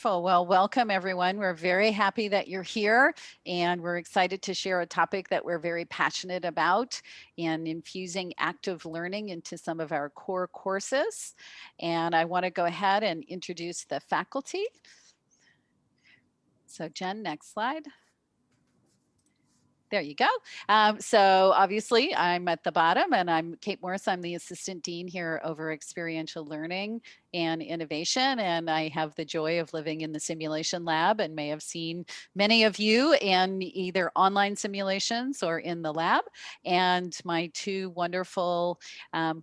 Well, welcome everyone. We're very happy that you're here and we're excited to share a topic that we're very passionate about in infusing active learning into some of our core courses. And I want to go ahead and introduce the faculty. So Jen, next slide. There you go. So obviously I'm at the bottom and I'm Kate Morse. I'm the Assistant Dean here over Experiential Learning and Innovation. And I have the joy of living in the simulation lab and may have seen many of you in either online simulations or in the lab. And my two wonderful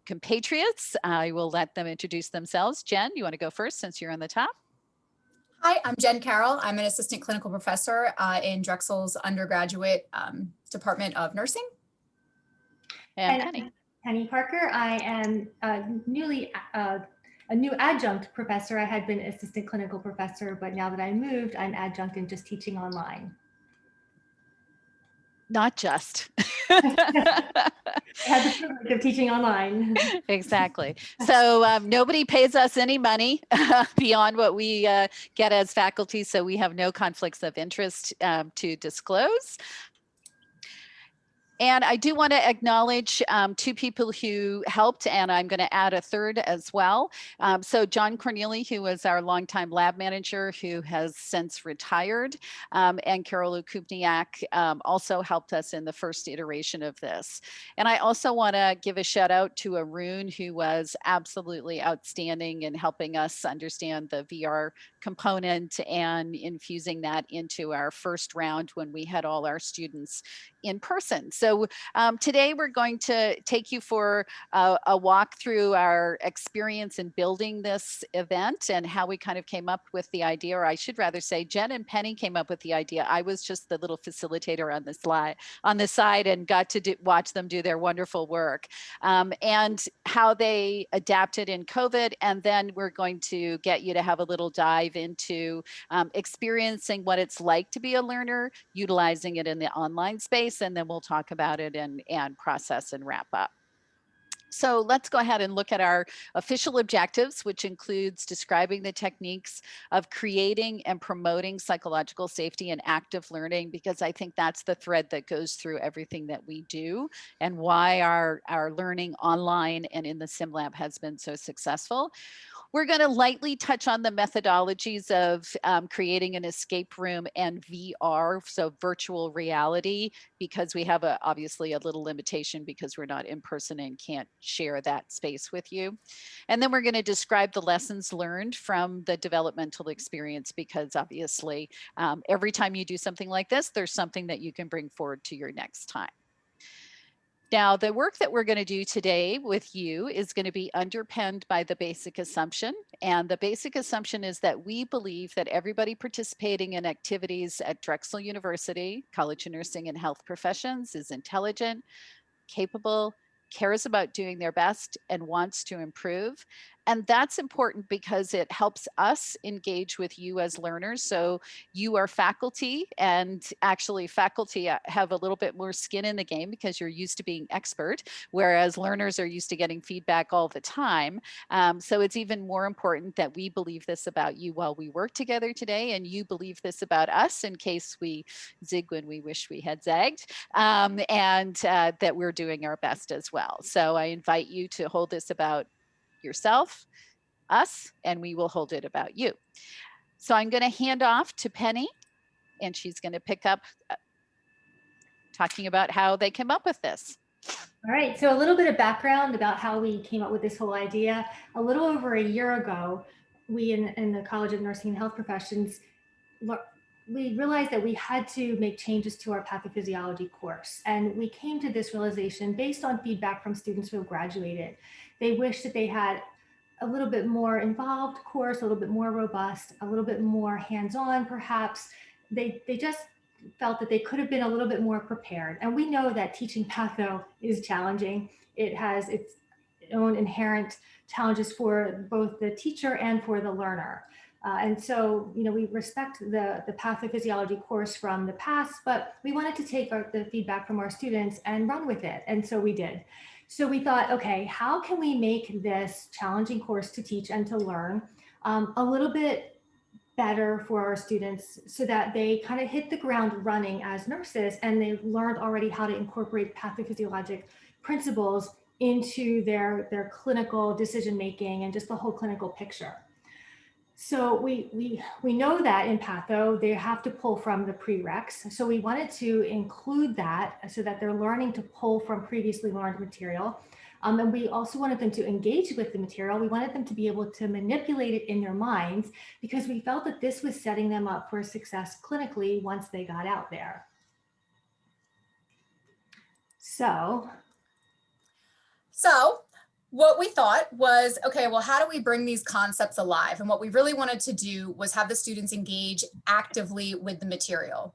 compatriots, I will let them introduce themselves. Jen, you want to go first since you're on the top? Hi, I'm Jen Carroll. I'm an assistant clinical professor in Drexel's undergraduate Department of Nursing. And Penny. Penny Parker. I am a new adjunct professor. I had been assistant clinical professor, but now that I moved, I'm adjunct and just teaching online. Not just. I had the privilege of teaching online. Exactly. So nobody pays us any money beyond what we get as faculty, so we have no conflicts of interest to disclose. And I do want to acknowledge two people who helped, and I'm going to add a third as well. So John Corneli, who was our longtime lab manager, who has since retired, and Carroll Kupniak also helped us in the first iteration of this. And I also want to give a shout out to Arun, who was absolutely outstanding in helping us understand the VR component and infusing that into our first round when we had all our students in person. So today we're going to take you for a walk through our experience in building this event and how we kind of came up with the idea, or I should rather say Jen and Penny came up with the idea. I was just the little facilitator on the side and got to watch them do their wonderful work and how they adapted in COVID. And then we're going to get you to have a little dive into experiencing what it's like to be a learner, utilizing it in the online space, and then we'll talk about it and process and wrap up. So let's go ahead and look at our official objectives, which includes describing the techniques of creating and promoting psychological safety and active learning, because I think that's the thread that goes through everything that we do and why our learning online and in the sim lab has been so successful. We're going to lightly touch on the methodologies of creating an escape room and VR, so virtual reality, because we have obviously a little limitation because we're not in person and can't share that space with you. And then we're going to describe the lessons learned from the developmental experience, because obviously every time you do something like this, there's something that you can bring forward to your next time. Now, the work that we're going to do today with you is going to be underpinned by the basic assumption. And the basic assumption is that we believe that everybody participating in activities at Drexel University, College of Nursing and Health Professions, is intelligent, capable, cares about doing their best, and wants to improve. And that's important because it helps us engage with you as learners. So you are faculty, and actually faculty have a little bit more skin in the game because you're used to being expert, whereas learners are used to getting feedback all the time. So it's even more important that we believe this about you while we work together today, and you believe this about us in case we zig when we wish we had zagged, and that we're doing our best as well. So I invite you to hold this about yourself, us, and we will hold it about you. So I'm going to hand off to Penny, and she's going to pick up talking about how they came up with this. All right, so a little bit of background about how we came up with this whole idea. A little over a year ago, we in the College of Nursing and Health Professions, we realized that we had to make changes to our pathophysiology course. And we came to this realization based on feedback from students who have graduated. They wish that they had a little bit more involved course, a little bit more robust, a little bit more hands-on perhaps. They just felt that they could have been a little bit more prepared. And we know that teaching patho is challenging. It has its own inherent challenges for both the teacher and for the learner. And so, we respect the pathophysiology course from the past, but we wanted to take the feedback from our students and run with it. And so we did. So we thought, okay, how can we make this challenging course to teach and to learn a little bit better for our students so that they kind of hit the ground running as nurses, and they've learned already how to incorporate pathophysiologic principles into their clinical decision making and just the whole clinical picture. So we know that in patho, they have to pull from the prereqs. So we wanted to include that so that they're learning to pull from previously learned material. And we also wanted them to engage with the material. We wanted them to be able to manipulate it in their minds, because we felt that this was setting them up for success clinically once they got out there. So what we thought was, okay, well, how do we bring these concepts alive? And what we really wanted to do was have the students engage actively with the material.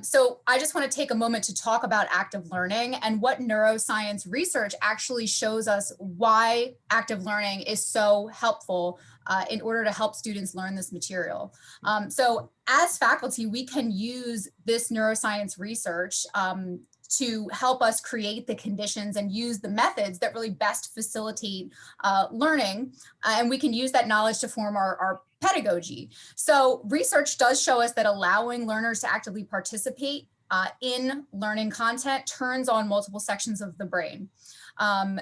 So I just want to take a moment to talk about active learning and what neuroscience research actually shows us why active learning is so helpful in order to help students learn this material. So as faculty, we can use this neuroscience research to help us create the conditions and use the methods that really best facilitate learning. And we can use that knowledge to form our pedagogy. So research does show us that allowing learners to actively participate in learning content turns on multiple sections of the brain.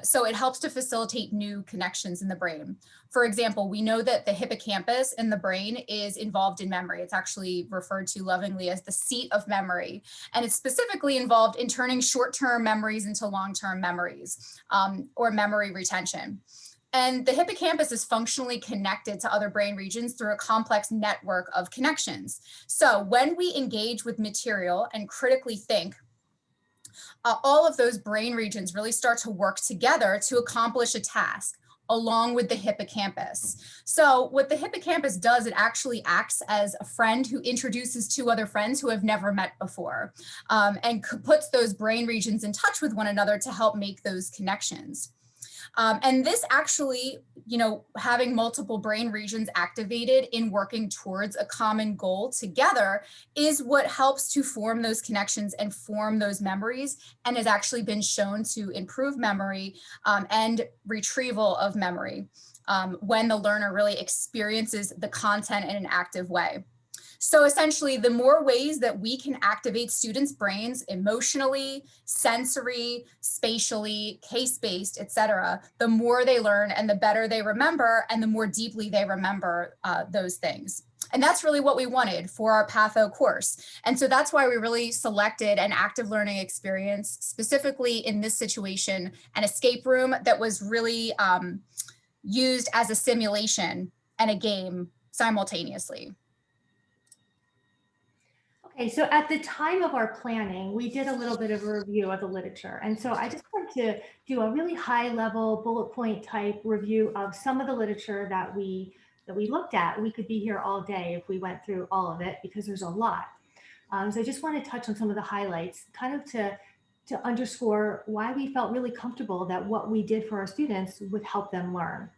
So it helps to facilitate new connections in the brain. For example, we know that the hippocampus in the brain is involved in memory. It's actually referred to lovingly as the seat of memory. And it's specifically involved in turning short-term memories into long-term memories, or memory retention. And the hippocampus is functionally connected to other brain regions through a complex network of connections. So when we engage with material and critically think, all of those brain regions really start to work together to accomplish a task along with the hippocampus. So what the hippocampus does, it actually acts as a friend who introduces two other friends who have never met before, and puts those brain regions in touch with one another to help make those connections. And this actually, having multiple brain regions activated in working towards a common goal together is what helps to form those connections and form those memories, and has actually been shown to improve memory and retrieval of memory when the learner really experiences the content in an active way. So essentially, the more ways that we can activate students' brains emotionally, sensory, spatially, case-based, et cetera, the more they learn and the better they remember and the more deeply they remember those things. And that's really what we wanted for our Patho course. And so that's why we really selected an active learning experience, specifically in this situation, an escape room that was really used as a simulation and a game simultaneously. Okay, so at the time of our planning, we did a little bit of a review of the literature. And so I just wanted to do a really high level bullet point type review of some of the literature that we looked at. We could be here all day if we went through all of it, because there's a lot. So I just want to touch on some of the highlights, kind of to underscore why we felt really comfortable that what we did for our students would help them learn.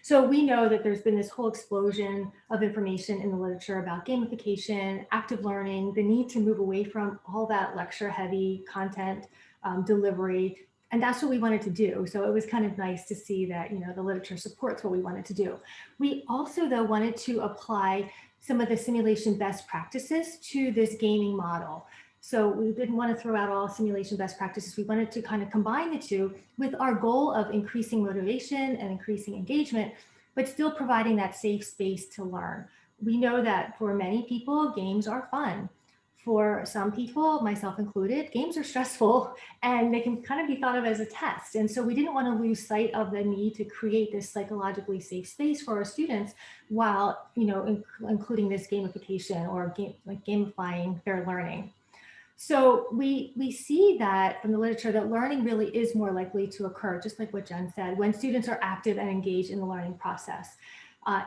So we know that there's been this whole explosion of information in the literature about gamification, active learning, the need to move away from all that lecture heavy content delivery. And that's what we wanted to do. So it was kind of nice to see that, the literature supports what we wanted to do. We also, though, wanted to apply some of the simulation best practices to this gaming model. So we didn't want to throw out all simulation best practices. We wanted to kind of combine the two with our goal of increasing motivation and increasing engagement, but still providing that safe space to learn. We know that for many people, games are fun. For some people, myself included, games are stressful and they can kind of be thought of as a test. And so we didn't want to lose sight of the need to create this psychologically safe space for our students while, including this gamification or gamifying their learning. So we see that from the literature that learning really is more likely to occur, just like what Jen said, when students are active and engaged in the learning process.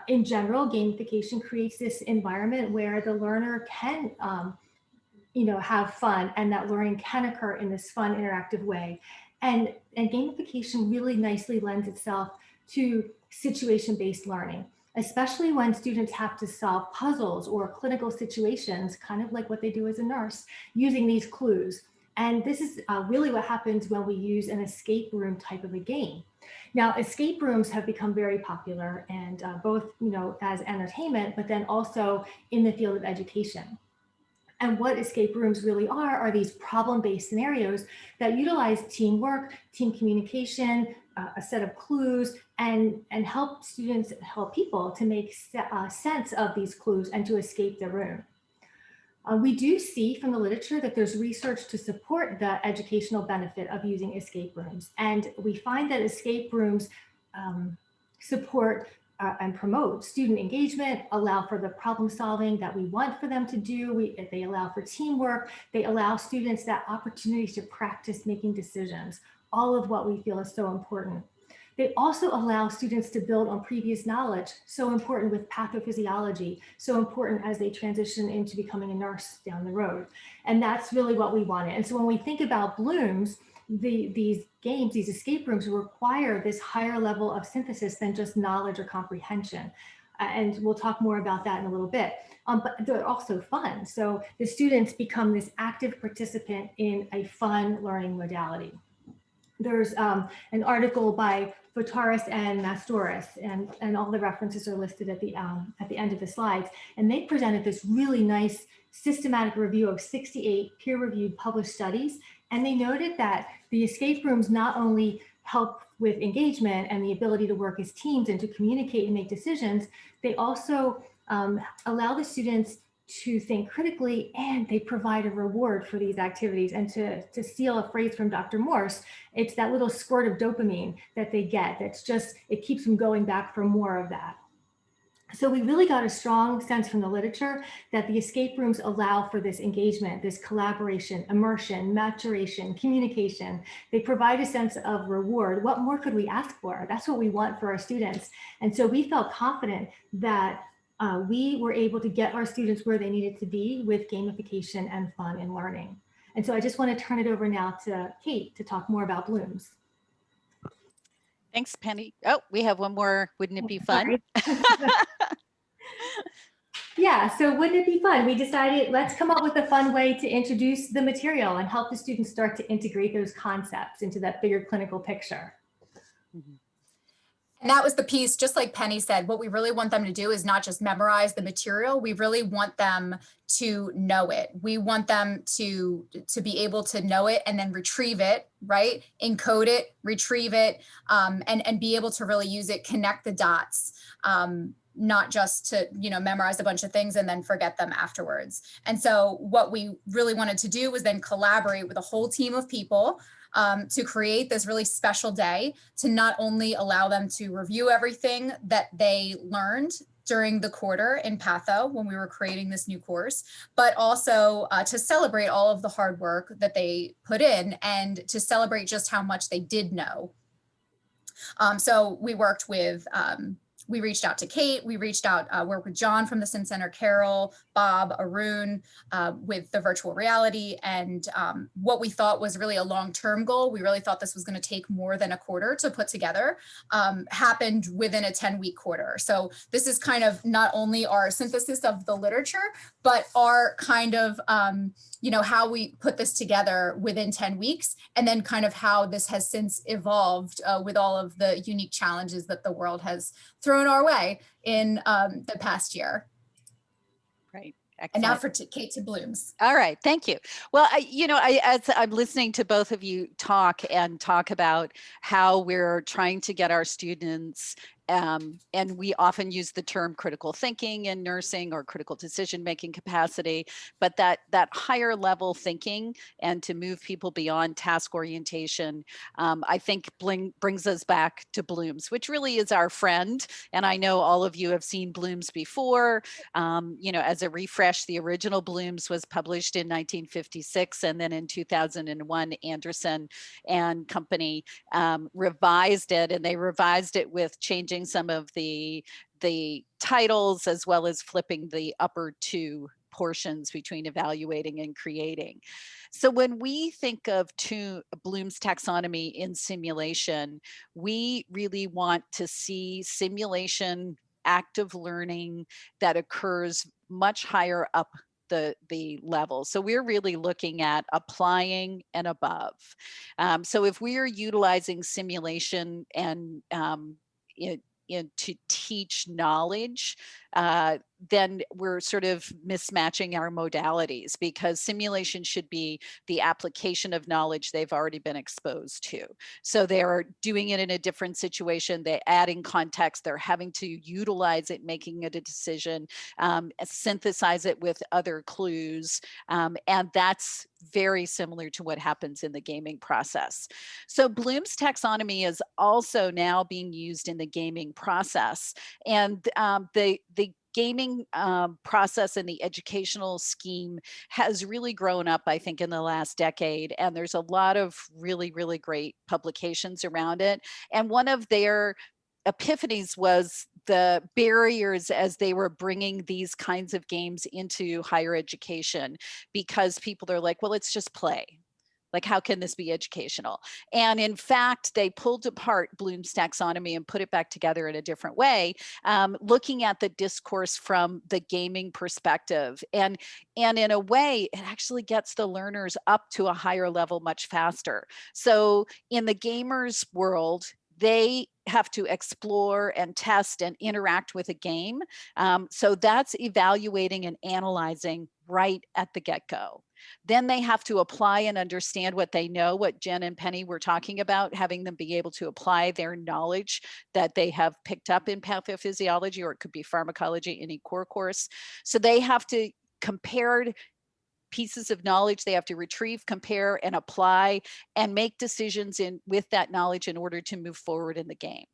In general, gamification creates this environment where the learner can have fun, and that learning can occur in this fun, interactive way. And gamification really nicely lends itself to situation-based learning, especially when students have to solve puzzles or clinical situations, kind of like what they do as a nurse, using these clues. And this is really what happens when we use an escape room type of a game. Now, escape rooms have become very popular, and both, as entertainment, but then also in the field of education. And what escape rooms really are these problem-based scenarios that utilize teamwork, team communication, a set of clues, and help students, help people to make sense of these clues and to escape the room. We do see from the literature that there's research to support the educational benefit of using escape rooms. And we find that escape rooms support and promote student engagement, allow for the problem solving that we want for them to do. They allow for teamwork. They allow students that opportunity to practice making decisions, all of what we feel is so important. They also allow students to build on previous knowledge, so important with pathophysiology, so important as they transition into becoming a nurse down the road. And that's really what we wanted. And so when we think about Bloom's, these games, these escape rooms require this higher level of synthesis than just knowledge or comprehension. And we'll talk more about that in a little bit. But they're also fun. So the students become this active participant in a fun learning modality. There's an article by Fotaris and Mastoris, and all the references are listed at the end of the slides. And they presented this really nice systematic review of 68 peer-reviewed published studies. And they noted that the escape rooms not only help with engagement and the ability to work as teams and to communicate and make decisions, they also allow the students to think critically, and they provide a reward for these activities. And to steal a phrase from Dr. Morse, it's that little squirt of dopamine that they get. That's just, it keeps them going back for more of that. So we really got a strong sense from the literature that the escape rooms allow for this engagement, this collaboration, immersion, maturation, communication. They provide a sense of reward. What more could we ask for? That's what we want for our students. And so we felt confident that we were able to get our students where they needed to be with gamification and fun and learning. And so I just want to turn it over now to Kate to talk more about Bloom's. Thanks, Penny. Oh, we have one more. Wouldn't it be fun? Yeah, so wouldn't it be fun? We decided let's come up with a fun way to introduce the material and help the students start to integrate those concepts into that bigger clinical picture. Mm-hmm. And that was the piece, just like Penny said, what we really want them to do is not just memorize the material. We really want them to know it. We want them to be able to know it and then retrieve it, right? Encode it, retrieve it, and be able to really use it, connect the dots. Not just to, memorize a bunch of things and then forget them afterwards. And so what we really wanted to do was then collaborate with a whole team of people to create this really special day to not only allow them to review everything that they learned during the quarter in Patho when we were creating this new course, but also to celebrate all of the hard work that they put in and to celebrate just how much they did know. So we worked with we reached out to Kate, we reached out, worked with John from the Sim Center, Carroll, Bob, Arun, with the virtual reality. And what we thought was really a long-term goal, we really thought this was gonna take more than a quarter to put together, happened within a 10-week quarter. So this is kind of not only our synthesis of the literature, but our kind of, how we put this together within 10 weeks, and then kind of how this has since evolved with all of the unique challenges that the world has thrown our way in the past year. Right. Excellent. And now for Kate to Bloom's. All right, thank you. Well, as I'm listening to both of you talk about how we're trying to get our students, and we often use the term critical thinking in nursing or critical decision-making capacity, but that higher level thinking and to move people beyond task orientation, I think brings us back to Bloom's, which really is our friend. And I know all of you have seen Bloom's before. As a refresh, the original Bloom's was published in 1956, and then in 2001, Anderson and company revised it, and they revised it with changing some of the titles as well as flipping the upper two portions between evaluating and creating. So when we think of Bloom's taxonomy in simulation, we really want to see simulation active learning that occurs much higher up the level. So we're really looking at applying and above. So if we are utilizing simulation and to teach knowledge, then we're sort of mismatching our modalities, because simulation should be the application of knowledge they've already been exposed to. So they're doing it in a different situation, they're adding context, they're having to utilize it, making it a decision, synthesize it with other clues, and that's very similar to what happens in the gaming process. So Bloom's taxonomy is also now being used in the gaming process, and the gaming process and the educational scheme has really grown up, I think, in the last decade, and there's a lot of really, really great publications around it. And one of their epiphanies was the barriers as they were bringing these kinds of games into higher education, because people are like, well, it's just play. Like, how can this be educational? And in fact, they pulled apart Bloom's taxonomy and put it back together in a different way, looking at the discourse from the gaming perspective. And in a way, it actually gets the learners up to a higher level much faster. So in the gamers world, they have to explore and test and interact with a game. So that's evaluating and analyzing right at the get-go. Then they have to apply and understand what they know, what Jen and Penny were talking about, having them be able to apply their knowledge that they have picked up in pathophysiology, or it could be pharmacology, any core course. So they have to compare pieces of knowledge, they have to retrieve, compare, and apply, and make decisions with that knowledge in order to move forward in the game.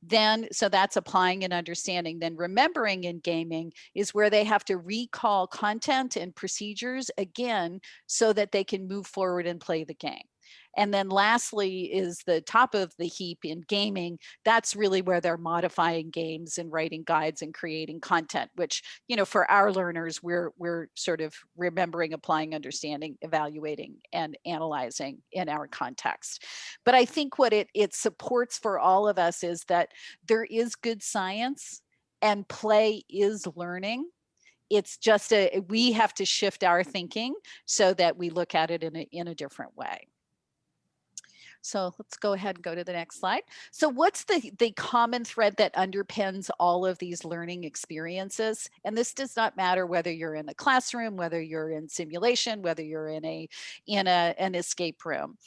Then, so that's applying and understanding. Then remembering in gaming is where they have to recall content and procedures again, so that they can move forward and play the game. And then lastly is the top of the heap in gaming. That's really where they're modifying games and writing guides and creating content, which, you know, for our learners, we're sort of remembering, applying, understanding, evaluating, and analyzing in our context. But I think what it supports for all of us is that there is good science and play is learning. It's just we have to shift our thinking so that we look at it in a different way. So let's go ahead and go to the next slide. So what's the common thread that underpins all of these learning experiences? And this does not matter whether you're in a classroom, whether you're in simulation, whether you're in an escape room,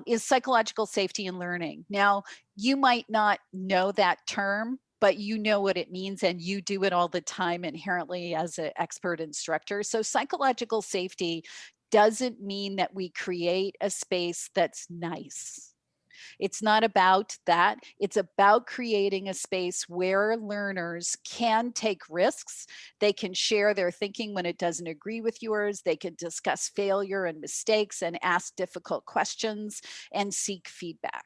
is psychological safety and learning. Now, you might not know that term, but you know what it means, and you do it all the time inherently as an expert instructor. So psychological safety doesn't mean that we create a space that's nice. It's not about that. It's about creating a space where learners can take risks. They can share their thinking when it doesn't agree with yours. They can discuss failure and mistakes and ask difficult questions and seek feedback.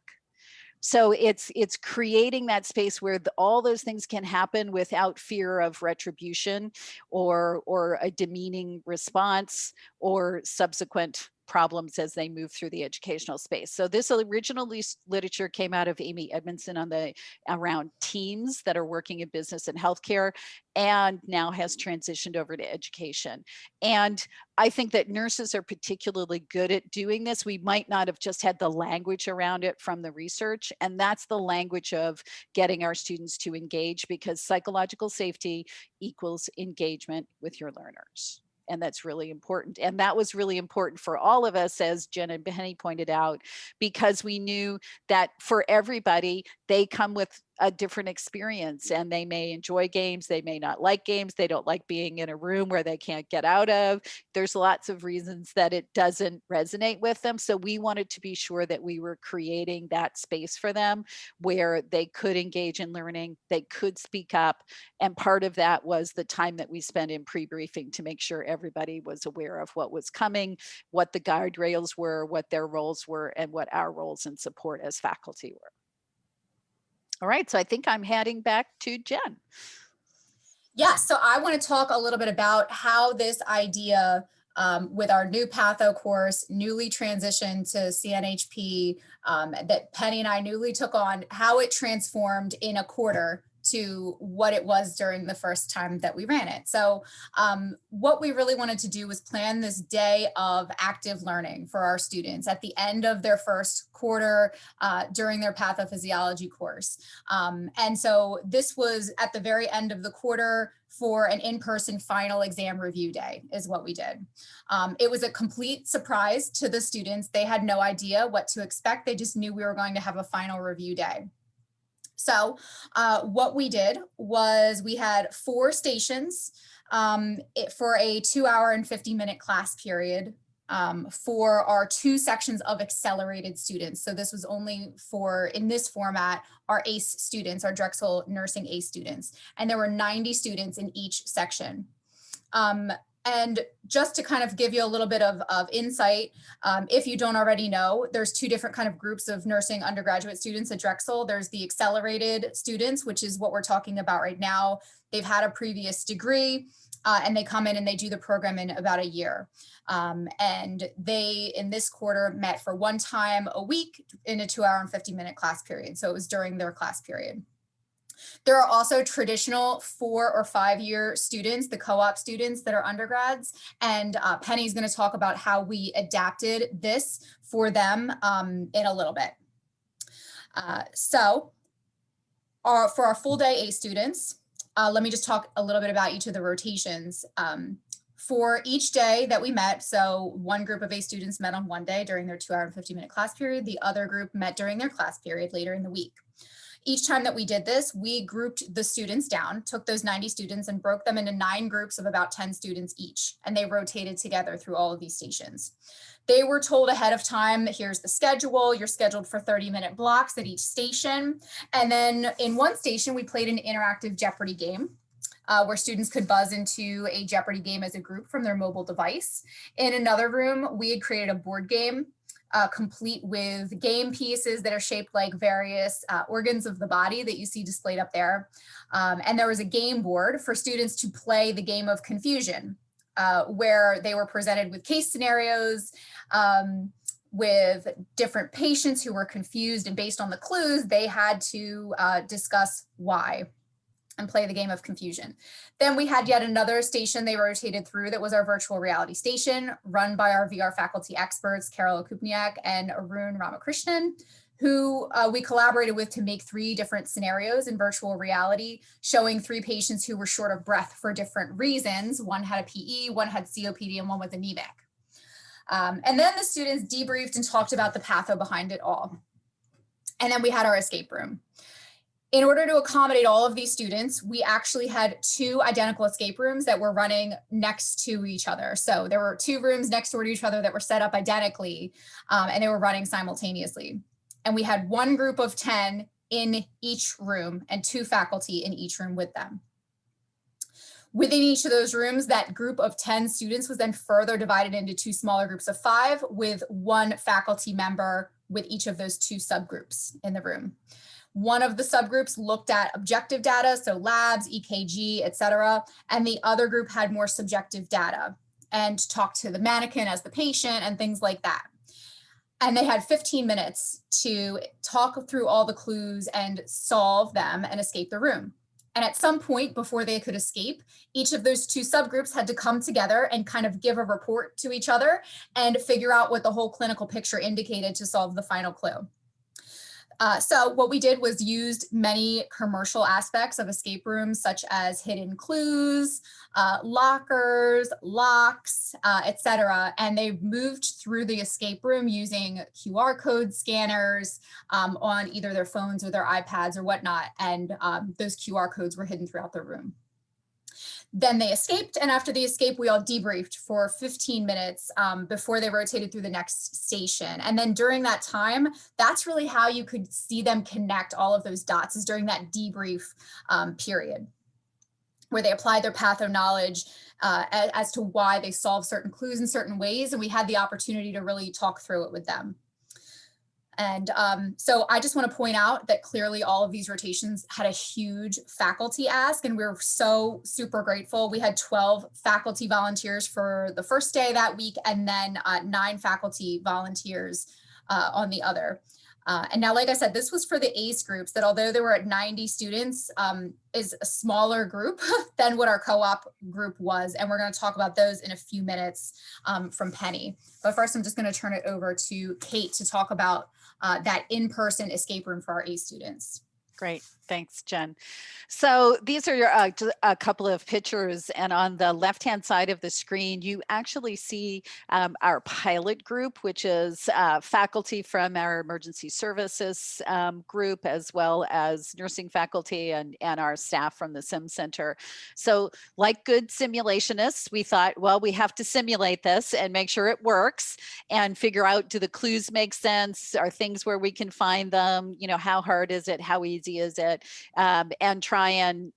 So it's creating that space where all those things can happen without fear of retribution or a demeaning response or subsequent problems as they move through the educational space. So this original literature came out of Amy Edmondson around teams that are working in business and healthcare, and now has transitioned over to education. And I think that nurses are particularly good at doing this. We might not have just had the language around it from the research, and that's the language of getting our students to engage, because psychological safety equals engagement with your learners. And that's really important. And that was really important for all of us, as Jen and Penny pointed out, because we knew that for everybody, they come with a different experience, and they may enjoy games, they may not like games, they don't like being in a room where they can't get out of. There's lots of reasons that it doesn't resonate with them. So we wanted to be sure that we were creating that space for them where they could engage in learning, they could speak up. And part of that was the time that we spent in pre-briefing to make sure everybody was aware of what was coming, what the guardrails were, what their roles were, and what our roles in support as faculty were. All right, so I think I'm heading back to Jen. Yeah, so I want to talk a little bit about how this idea with our new Patho course, newly transitioned to CNHP, that Penny and I newly took on, how it transformed in a quarter to what it was during the first time that we ran it. So what we really wanted to do was plan this day of active learning for our students at the end of their first quarter during their pathophysiology course. And so this was at the very end of the quarter for an in-person final exam review day is what we did. It was a complete surprise to the students. They had no idea what to expect. They just knew we were going to have a final review day. So what we did was we had 4 stations for a 2-hour and 50-minute class period for our 2 sections of accelerated students. So this was only for, in this format, our ACE students, our Drexel Nursing ACE students. And there were 90 students in each section. And just to kind of give you a little bit of insight, if you don't already know, there's 2 different kind of groups of nursing undergraduate students at Drexel. There's the accelerated students, which is what we're talking about right now. They've had a previous degree and they come in and they do the program in about a year. And they, in this quarter, met for 1 time a week in a 2-hour and 50-minute class period. So it was during their class period. There are also traditional 4 or 5-year students, the co-op students that are undergrads, and Penny's going to talk about how we adapted this for them in a little bit. So for our full day A students, let me just talk a little bit about each of the rotations. For each day that we met, so one group of A students met on one day during their 2-hour and 50-minute class period, the other group met during their class period later in the week. Each time that we did this, we grouped the students down, took those 90 students and broke them into 9 groups of about 10 students each, and they rotated together through all of these stations. They were told ahead of time, here's the schedule, you're scheduled for 30-minute blocks at each station. And then in one station, we played an interactive Jeopardy game. Where students could buzz into a Jeopardy game as a group from their mobile device. In another room, we had created a board game complete with game pieces that are shaped like various organs of the body that you see displayed up there. And there was a game board for students to play the game of confusion, where they were presented with case scenarios, with different patients who were confused, and based on the clues, they had to discuss why and play the game of confusion. Then we had yet another station they rotated through that was our virtual reality station, run by our VR faculty experts, Carroll and Arun Ramakrishnan, who we collaborated with to make 3 different scenarios in virtual reality, showing 3 patients who were short of breath for different reasons. One had a PE, one had COPD, and one was anemic. And then the students debriefed and talked about the patho behind it all. And then we had our escape room. In order to accommodate all of these students, we actually had 2 identical escape rooms that were running next to each other. So there were 2 rooms next door to each other that were set up identically, and they were running simultaneously. And we had 1 group of 10 in each room and 2 faculty in each room with them. Within each of those rooms, that group of 10 students was then further divided into 2 smaller groups of 5 with 1 faculty member with each of those 2 subgroups in the room. One of the subgroups looked at objective data, so labs, EKG, et cetera, and the other group had more subjective data and talked to the mannequin as the patient and things like that. And they had 15 minutes to talk through all the clues and solve them and escape the room. And at some point before they could escape, each of those 2 subgroups had to come together and kind of give a report to each other and figure out what the whole clinical picture indicated to solve the final clue. So what we did was used many commercial aspects of escape rooms, such as hidden clues, lockers, locks, et cetera. And they moved through the escape room using QR code scanners on either their phones or their iPads or whatnot. And those QR codes were hidden throughout the room. Then they escaped, and after the escape, we all debriefed for 15 minutes before they rotated through the next station. And then during that time, that's really how you could see them connect all of those dots, is during that debrief period, where they applied their patho knowledge as to why they solved certain clues in certain ways, and we had the opportunity to really talk through it with them. And so I just want to point out that clearly all of these rotations had a huge faculty ask, and we're so super grateful. We had 12 faculty volunteers for the first day that week, and then 9 faculty volunteers on the other. And now, like I said, this was for the ACE groups that although there were at 90 students, is a smaller group than what our co-op group was. And we're going to talk about those in a few minutes from Penny. But first, I'm just going to turn it over to Kate to talk about that in-person escape room for our ACE students. Great. Thanks, Jen. So these are a couple of pictures, and on the left-hand side of the screen, you actually see our pilot group, which is faculty from our emergency services group, as well as nursing faculty and our staff from the Sim Center. So like good simulationists, we thought, well, we have to simulate this and make sure it works and figure out, do the clues make sense? Are things where we can find them? You know, how hard is it? How easy is it? And try and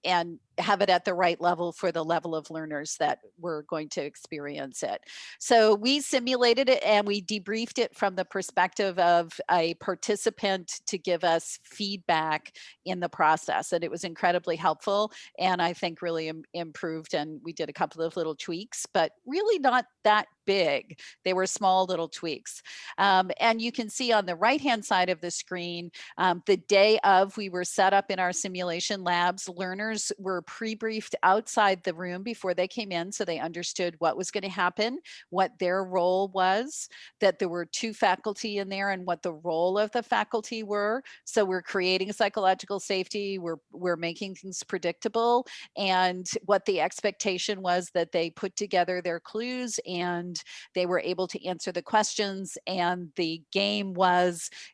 have it at the right level for the level of learners that we're going to experience it. So we simulated it and we debriefed it from the perspective of a participant to give us feedback in the process. And it was incredibly helpful and I think really improved. And we did a couple of little tweaks, but really not that big. They were small little tweaks. And you can see on the right-hand side of the screen, the day of, we were set up in our simulation labs. Learners were pre-briefed outside the room before they came in, so they understood what was going to happen, what their role was, that there were 2 faculty in there and what the role of the faculty were. So we're creating psychological safety, we're making things predictable, and what the expectation was that they put together their clues and they were able to answer the questions, and the game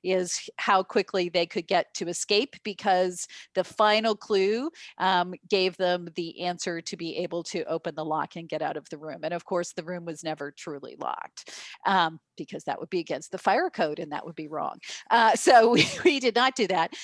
is how quickly they could get to escape, because the final clue gave them the answer to be able to open the lock and get out of the room. And of course, the room was never truly locked because that would be against the fire code and that would be wrong. So we did not do that.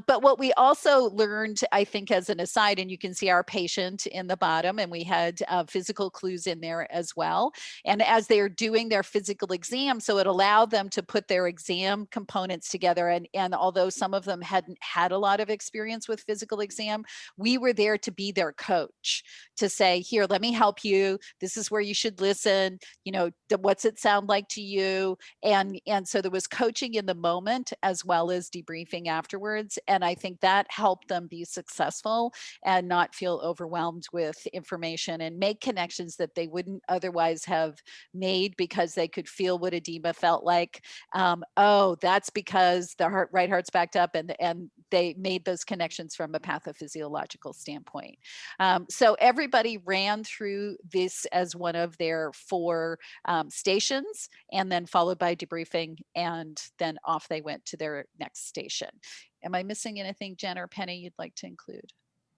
But what we also learned, I think, as an aside, and you can see our patient in the bottom, and we had physical clues in there as well. And as they're doing their physical exam, so it allowed them to put their exam components together. And although some of them hadn't had a lot of experience with physical exam, we were there to be their coach, to say, here, let me help you. This is where you should listen. You know, what's it sound like to you? And so there was coaching in the moment as well as debriefing afterwards. And I think that helped them be successful and not feel overwhelmed with information and make connections that they wouldn't otherwise have made, because they could feel what edema felt like. Oh, that's because the right heart's backed up, and they made those connections from a pathophysiological standpoint. So everybody ran through this as one of their 4 stations, and then followed by debriefing, and then off they went to their next station. Am I missing anything, Jen or Penny, you'd like to include?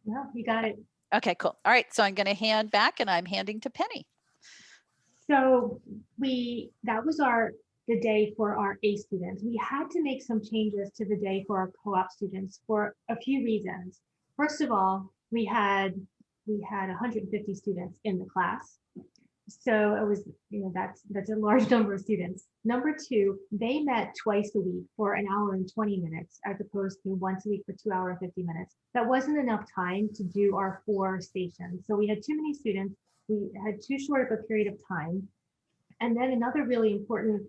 No, you got it. Okay, cool. All right, so I'm going to hand back, and I'm handing to Penny. So that was the day for our ACE students. We had to make some changes to the day for our co-op students for a few reasons. First of all, we had 150 students in the class. So it was, that's a large number of students. Number 2, they met twice a week for an hour and 20 minutes, as opposed to once a week for 2 hours and 50 minutes. That wasn't enough time to do our 4 stations. So we had too many students. We had too short of a period of time. And then another really important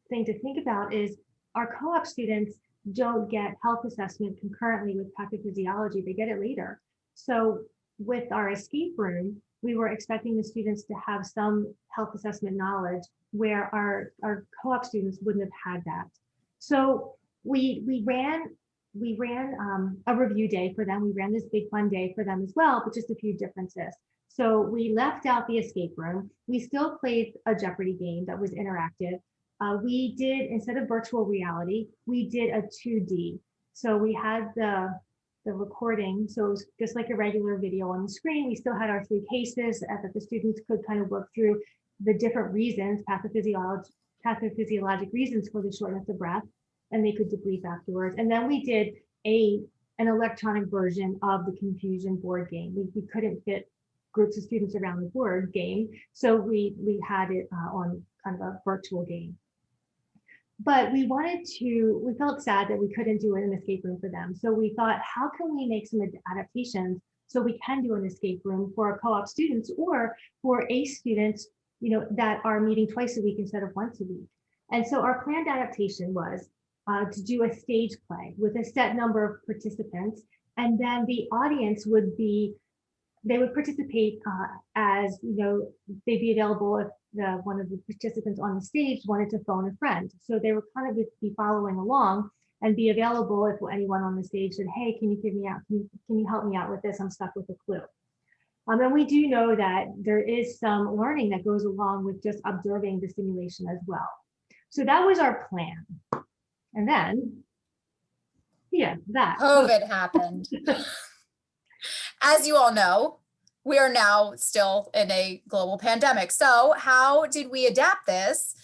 thing to think about is our co-op students don't get health assessment concurrently with pathophysiology. They get it later. So with our escape room, we were expecting the students to have some health assessment knowledge where our co-op students wouldn't have had that. So we ran a review day for them. We ran this big fun day for them as well, but just a few differences. So we left out the escape room. We still played a Jeopardy game that was interactive. We did, instead of virtual reality, we did a 2D. So we had the recording. So it was just like a regular video on the screen. We still had our 3 cases that the students could kind of work through the different reasons, pathophysiologic reasons for the shortness of breath, and they could debrief afterwards. And then we did an electronic version of the confusion board game. We couldn't fit groups of students around the board game, so we had it on kind of a virtual game. But we felt sad that we couldn't do an escape room for them. So we thought, how can we make some adaptations so we can do an escape room for our co-op students or for ACE students, that are meeting twice a week instead of once a week. And so our planned adaptation was to do a stage play with a set number of participants. And then the audience would be, they would participate as, you know, they'd be available if one of the participants on the stage wanted to phone a friend. So they would kind of be following along and be available if anyone on the stage said, hey, can you give me out, can you help me out with this? I'm stuck with a clue. And we do know that there is some learning that goes along with just observing the simulation as well. So that was our plan. And then, yeah, that. COVID happened. As you all know, we are now still in a global pandemic. So how did we adapt this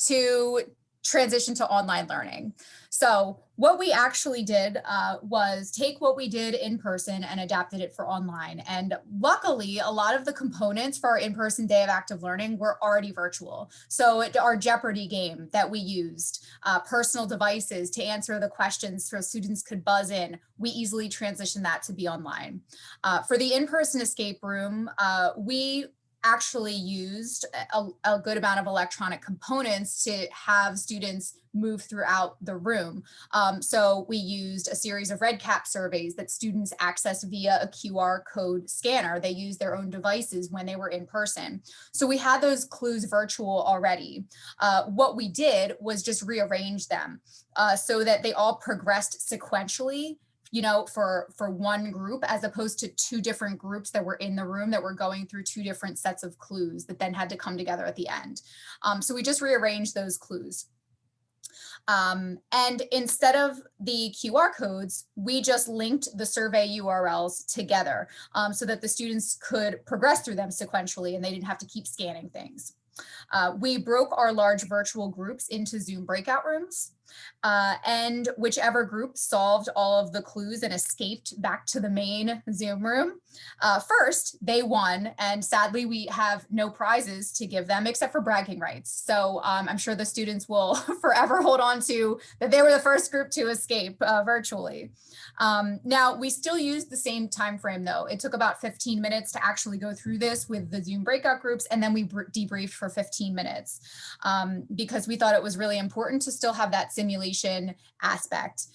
to transition to online learning? So what we actually did was take what we did in person and adapted it for online. And luckily, a lot of the components for our in-person day of active learning were already virtual. So our Jeopardy game that we used, personal devices to answer the questions so students could buzz in, we easily transitioned that to be online. For the in-person escape room, we actually used a good amount of electronic components to have students move throughout the room. So we used a series of red cap surveys that students access via a QR code scanner. They used their own devices when they were in person. So we had those clues virtual already. What we did was just rearrange them so that they all progressed sequentially, you know, for one group, as opposed to two different groups that were in the room that were going through two different sets of clues that then had to come together at the end. So we just rearranged those clues. And instead of the QR codes, we just linked the survey URLs together so that the students could progress through them sequentially and they didn't have to keep scanning things. We broke our large virtual groups into Zoom breakout rooms. And whichever group solved all of the clues and escaped back to the main Zoom room first, they won. And sadly, we have no prizes to give them except for bragging rights. So I'm sure the students will forever hold on to that they were the first group to escape virtually. Now, we still use the same time frame, though. It took about 15 minutes to actually go through this with the Zoom breakout groups, and then we debriefed for 15 minutes because we thought it was really important to still have that simulation aspect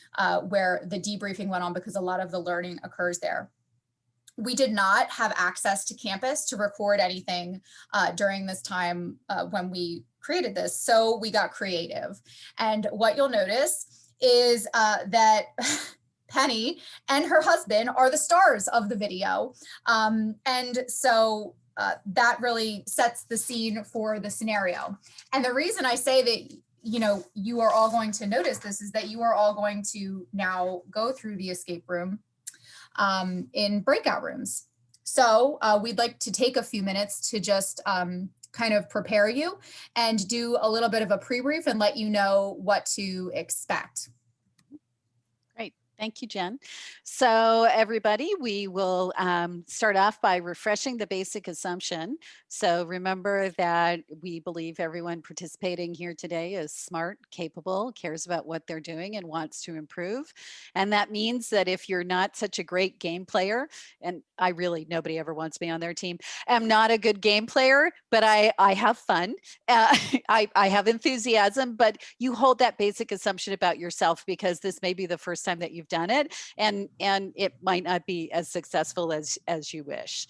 where the debriefing went on, because a lot of the learning occurs there. We did not have access to campus to record anything during this time when we created this, so we got creative. And what you'll notice is that Penny and her husband are the stars of the video. And so that really sets the scene for the scenario. And the reason I say that, you know, you are all going to notice this is that you are all going to now go through the escape room in breakout rooms. So we'd like to take a few minutes to just kind of prepare you and do a little bit of a pre-brief and let you know what to expect. Thank you, Jen. So everybody, we will start off by refreshing the basic assumption. So remember that we believe everyone participating here today is smart, capable, cares about what they're doing, and wants to improve. And that means that if you're not such a great game player, and nobody ever wants me on their team, I'm not a good game player, but I have fun. I have enthusiasm, but you hold that basic assumption about yourself because this may be the first time that you've done it, and it might not be as successful as you wish.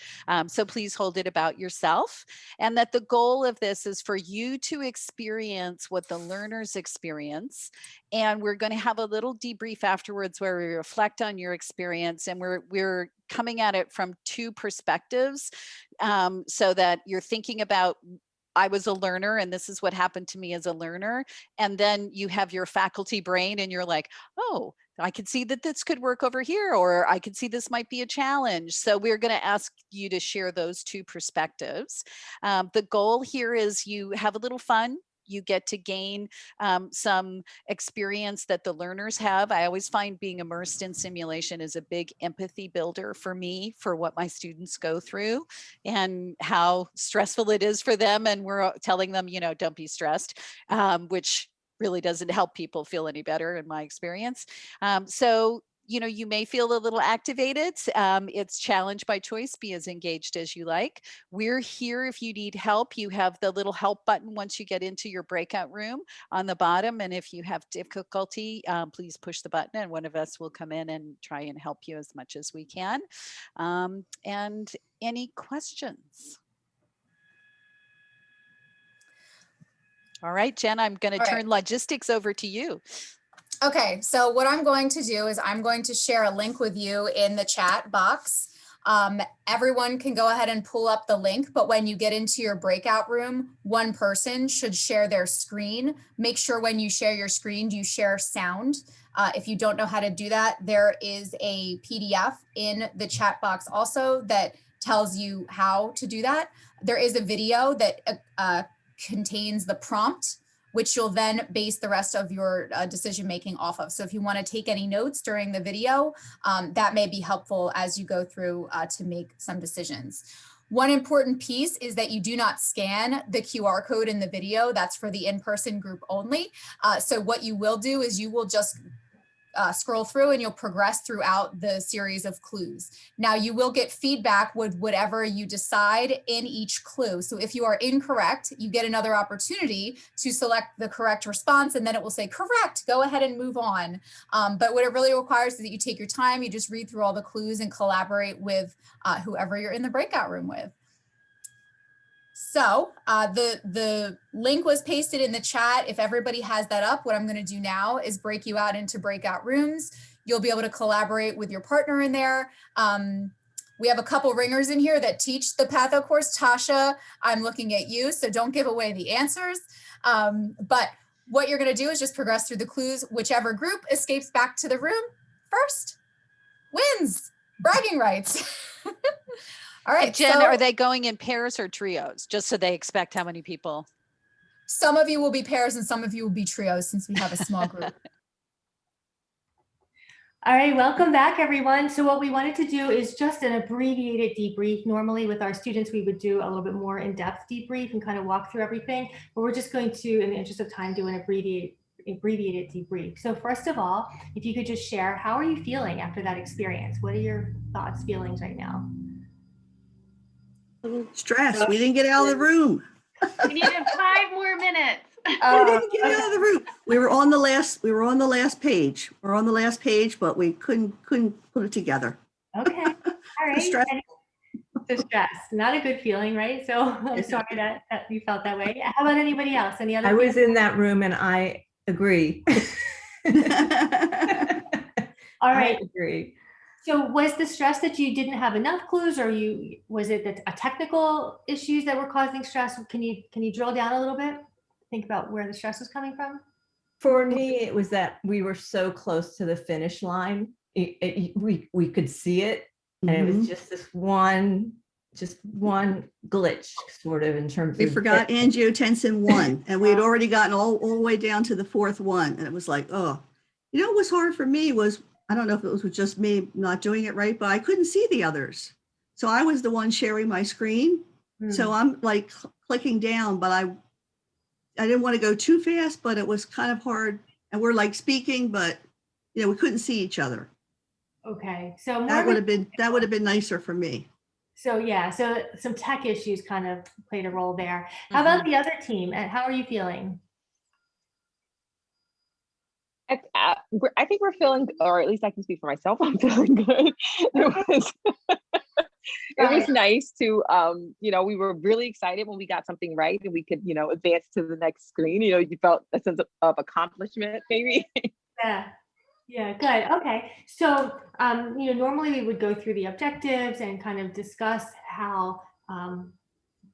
So please hold it about yourself, and that the goal of this is for you to experience what the learners experience. And we're going to have a little debrief afterwards where we reflect on your experience, and we're coming at it from two perspectives, so that you're thinking about, I was a learner and this is what happened to me as a learner. And then you have your faculty brain and you're like, oh, I could see that this could work over here, or I could see this might be a challenge. So we're going to ask you to share those two perspectives. The goal here is you have a little fun. You get to gain some experience that the learners have. I always find being immersed in simulation is a big empathy builder for me, for what my students go through and how stressful it is for them. And we're telling them, you know, don't be stressed, which really doesn't help people feel any better in my experience. So you know, you may feel a little activated. It's challenge by choice. Be as engaged as you like. We're here if you need help. You have the little help button once you get into your breakout room on the bottom. And if you have difficulty, please push the button and one of us will come in and try and help you as much as we can. And any questions? All right, Jen, I'm going to turn logistics over to you. Okay, so what I'm going to do is I'm going to share a link with you in the chat box. Everyone can go ahead and pull up the link, but when you get into your breakout room, one person should share their screen. Make sure when you share your screen, you share sound. If you don't know how to do that, there is a PDF in the chat box also that tells you how to do that. There is a video that contains the prompt, which you'll then base the rest of your decision-making off of. So if you want to take any notes during the video, that may be helpful as you go through to make some decisions. One important piece is that you do not scan the QR code in the video. That's for the in-person group only. So what you will do is you will just scroll through and you'll progress throughout the series of clues. Now you will get feedback with whatever you decide in each clue. So if you are incorrect, you get another opportunity to select the correct response and then it will say correct, go ahead and move on. But what it really requires is that you take your time, you just read through all the clues and collaborate with whoever you're in the breakout room with. So the link was pasted in the chat. If everybody has that up, what I'm going to do now is break you out into breakout rooms. You'll be able to collaborate with your partner in there. We have a couple ringers in here that teach the Patho course. Tasha, I'm looking at you, so don't give away the answers. But what you're going to do is just progress through the clues. Whichever group escapes back to the room first wins. Bragging rights. All right, Jen, so, are they going in pairs or trios? Just so they expect how many people? Some of you will be pairs and some of you will be trios since we have a small group. All right, welcome back, everyone. So what we wanted to do is just an abbreviated debrief. Normally with our students, we would do a little bit more in-depth debrief and kind of walk through everything, but we're just going to, in the interest of time, do an abbreviated debrief. So first of all, if you could just share, how are you feeling after that experience? What are your thoughts, feelings right now? Stress. We didn't get out of the room. We needed 5 more minutes. We didn't get out of the room. We were on the last page. We're on the last page, but we couldn't put it together. Okay. All right. Stress. So stress, not a good feeling, right? So I'm sorry that you felt that way. How about anybody else? Any other? I was in that room and I agree. All right. I agree. So was the stress that you didn't have enough clues, or was it a technical issues that were causing stress? Can you drill down a little bit? Think about where the stress was coming from? For me, it was that we were so close to the finish line. We could see it, and it was just this one glitch, sort of, in terms of. We forgot angiotensin 1, and we had already gotten all the way down to the 4th one, and it was like, oh, you know, what was hard for me was, I don't know if it was just me not doing it right, but I couldn't see the others. So I was the one sharing my screen. So I'm like clicking down, but I didn't want to go too fast, but it was kind of hard. And we're like speaking, but you know, we couldn't see each other. Okay. So that would have been nicer for me. So yeah, so some tech issues kind of played a role there. How about the other team? And how are you feeling? I think we're feeling, or at least I can speak for myself, I'm feeling good. It was nice to, you know, we were really excited when we got something right and we could, you know, advance to the next screen. You know, you felt a sense of accomplishment, maybe. Yeah, good. Okay. So, you know, normally we would go through the objectives and kind of discuss how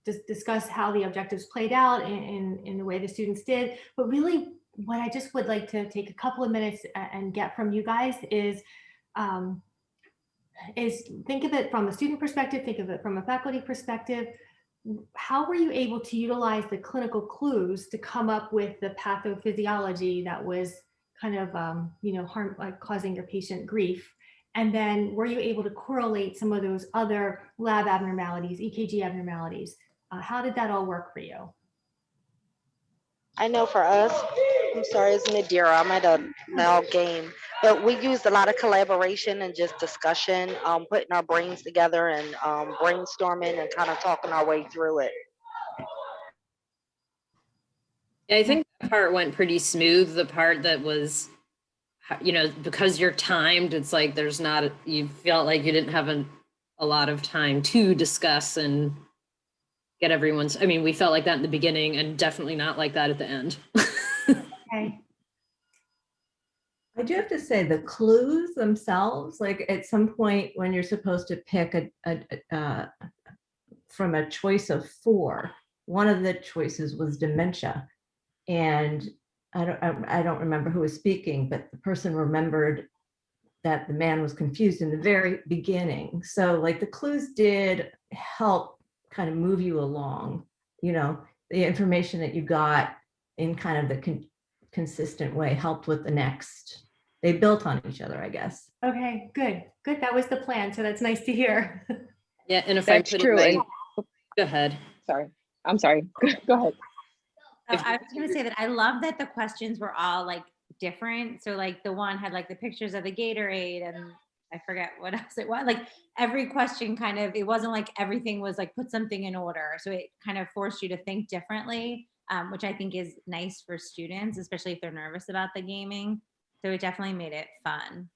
the objectives played out in the way the students did. But really, what I just would like to take a couple of minutes and get from you guys is think of it from a student perspective, think of it from a faculty perspective. How were you able to utilize the clinical clues to come up with the pathophysiology that was kind of, you know, causing your patient grief? And then were you able to correlate some of those other lab abnormalities, EKG abnormalities? How did that all work for you? I know for us, I'm sorry, it's Nadira. I'm at a now game, but we used a lot of collaboration and just discussion, putting our brains together and brainstorming and kind of talking our way through it. Yeah, I think that part went pretty smooth. The part that was, you know, because you're timed, it's like there's not, you felt like you didn't have a lot of time to discuss and get everyone's, I mean, we felt like that in the beginning and definitely not like that at the end. Okay. I do have to say the clues themselves, like at some point when you're supposed to pick from a choice of 4, one of the choices was dementia. And I don't remember who was speaking, but the person remembered that the man was confused in the very beginning. So like the clues did help kind of move you along, you know, the information that you got in kind of the consistent way helped with the next. They built on each other, I guess. Okay, good. Good. That was the plan. So that's nice to hear. Yeah, and if That's I put true. it, And go ahead. sorry, I'm sorry. Go ahead. I was going to say that I love that the questions were all like different. So like the one had like the pictures of the Gatorade and I forget what else it was. Like every question kind of, it wasn't like everything was like put something in order. So it kind of forced you to think differently, which I think is nice for students, especially if they're nervous about the gaming. So it definitely made it fun.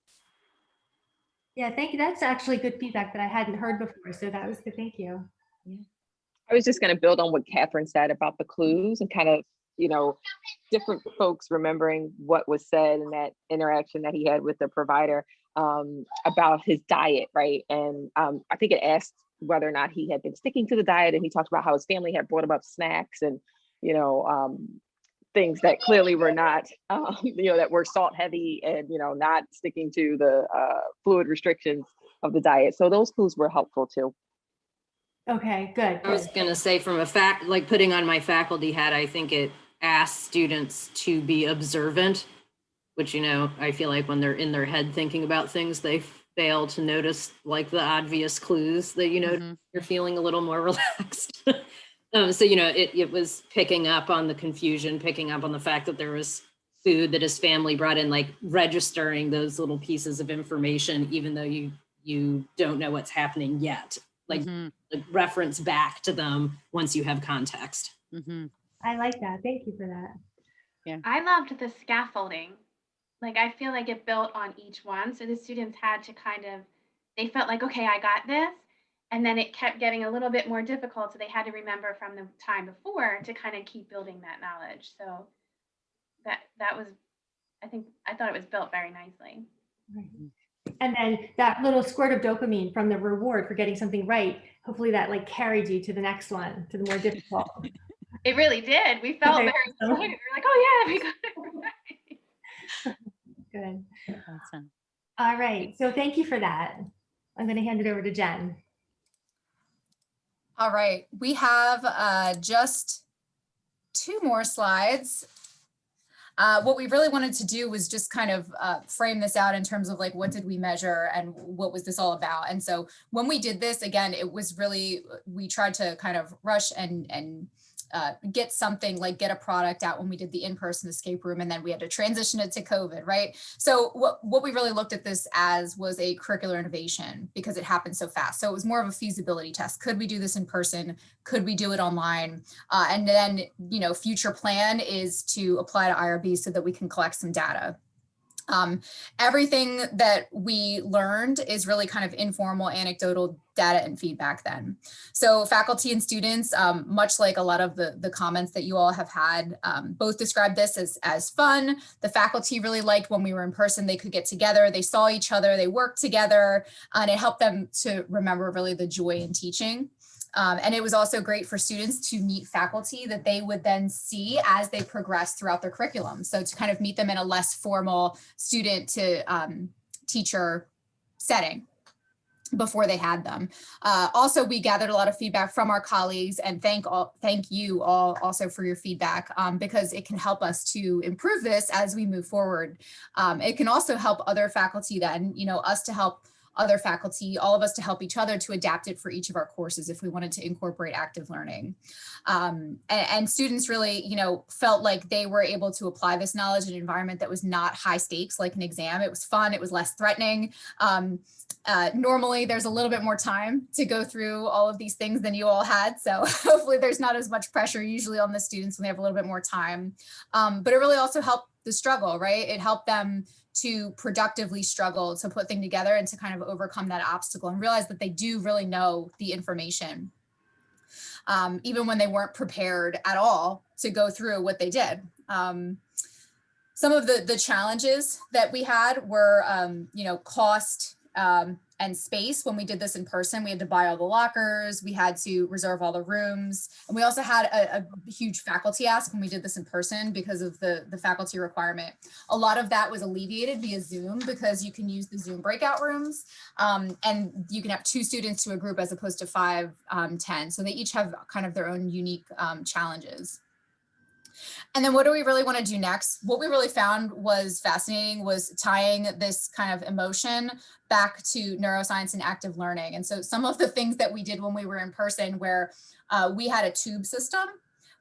Yeah, thank you. That's actually good feedback that I hadn't heard before. So that was good. Thank you. Yeah. I was just going to build on what Catherine said about the clues and kind of, you know, different folks remembering what was said in that interaction that he had with the provider about his diet, right? And I think it asked whether or not he had been sticking to the diet, and he talked about how his family had brought him up snacks and, you know, things that clearly were not, you know, that were salt heavy and, you know, not sticking to the fluid restrictions of the diet. So those clues were helpful too. Okay, good. I was going to say from a fact, like putting on my faculty hat, I think it asks students to be observant, which, you know, I feel like when they're in their head thinking about things, they fail to notice like the obvious clues that, you know, you're feeling a little more relaxed. So, you know, it was picking up on the confusion, picking up on the fact that there was food that his family brought in, like registering those little pieces of information, even though you don't know what's happening yet. Like, like reference back to them once you have context. I like that. Thank you for that. Yeah. I loved the scaffolding. Like, I feel like it built on each one. So the students had to kind of, they felt like, okay, I got this. And then it kept getting a little bit more difficult. So they had to remember from the time before to kind of keep building that knowledge. So that was, I thought it was built very nicely. And then that little squirt of dopamine from the reward for getting something right, hopefully that like carried you to the next one, to the more difficult. It really did. We felt Okay. very excited. We were like, oh yeah, we got it right. Good. Awesome. All right. So thank you for that. I'm going to hand it over to Jen. All right, we have just 2 more slides. What we really wanted to do was just kind of frame this out in terms of like, what did we measure and what was this all about? And so when we did this, again, it was really, we tried to kind of rush and get something, like get a product out when we did the in-person escape room, and then we had to transition it to COVID, right? So what we really looked at this as was a curricular innovation because it happened so fast. So it was more of a feasibility test. Could we do this in person? Could we do it online? And then, you know, future plan is to apply to IRB so that we can collect some data. Everything that we learned is really kind of informal, anecdotal data and feedback then. So faculty and students, much like a lot of the comments that you all have had, both described this as fun. The faculty really liked when we were in person, they could get together, they saw each other, they worked together, and it helped them to remember really the joy in teaching. And it was also great for students to meet faculty that they would then see as they progress throughout their curriculum. So to kind of meet them in a less formal student to teacher setting before they had them. Also, we gathered a lot of feedback from our colleagues, and thank you all also for your feedback because it can help us to improve this as we move forward. It can also help other faculty then, you know, us to help other faculty, all of us to help each other to adapt it for each of our courses if we wanted to incorporate active learning. And students really, you know, felt like they were able to apply this knowledge in an environment that was not high stakes like an exam. It was fun, it was less threatening. Normally there's a little bit more time to go through all of these things than you all had. So hopefully there's not as much pressure usually on the students when they have a little bit more time. But it really also helped the struggle, right? It helped them to productively struggle to put things together and to kind of overcome that obstacle and realize that they do really know the information, even when they weren't prepared at all to go through what they did. Some of the challenges that we had were, you know, cost and space. When we did this in person, we had to buy all the lockers, we had to reserve all the rooms. And we also had a huge faculty ask when we did this in person because of the faculty requirement. A lot of that was alleviated via Zoom because you can use the Zoom breakout rooms and you can have 2 students to a group as opposed to 5, 10. So they each have kind of their own unique challenges. And then what do we really want to do next? What we really found was fascinating was tying this kind of emotion back to neuroscience and active learning. And so some of the things that we did when we were in person where we had a tube system.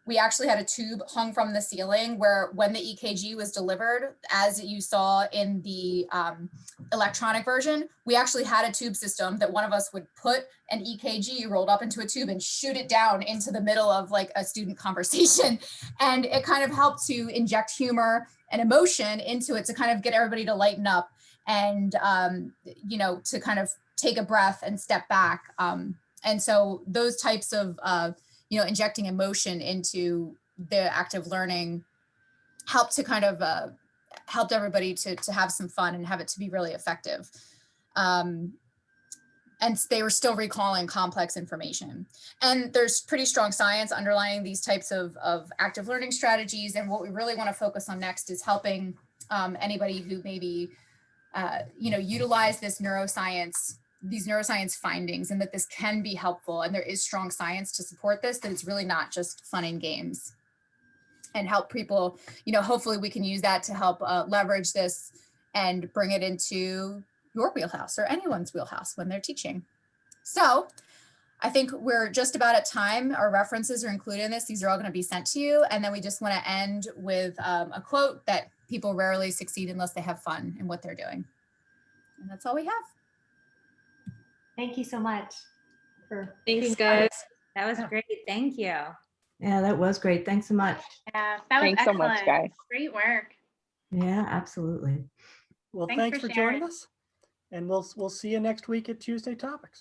We actually had a tube hung from the ceiling where when the EKG was delivered, as you saw in the electronic version, we actually had a tube system that one of us would put an EKG rolled up into a tube and shoot it down into the middle of like a student conversation. And it kind of helped to inject humor and emotion into it to kind of get everybody to lighten up and, you know, to kind of take a breath and step back. And so those types of, you know, injecting emotion into the active learning helped to kind of helped everybody to have some fun and have it to be really effective. And they were still recalling complex information. And there's pretty strong science underlying these types of active learning strategies. And what we really want to focus on next is helping anybody who maybe, you know, utilize these neuroscience findings and that this can be helpful. And there is strong science to support this, that it's really not just fun and games, and help people, you know, hopefully we can use that to help leverage this and bring it into your wheelhouse or anyone's wheelhouse when they're teaching. So I think we're just about at time. Our references are included in this. These are all going to be sent to you. And then we just want to end with a quote that people rarely succeed unless they have fun in what they're doing. And that's all we have. Thank you so much. Thanks, guys. That was great. Thank you. Yeah, that was great. Thanks so much. Yeah, that was Thanks so excellent. much, guys. Great work. Yeah, absolutely. Well, Thanks thanks for for joining sharing. us. And we'll see you next week at Tuesday Topics.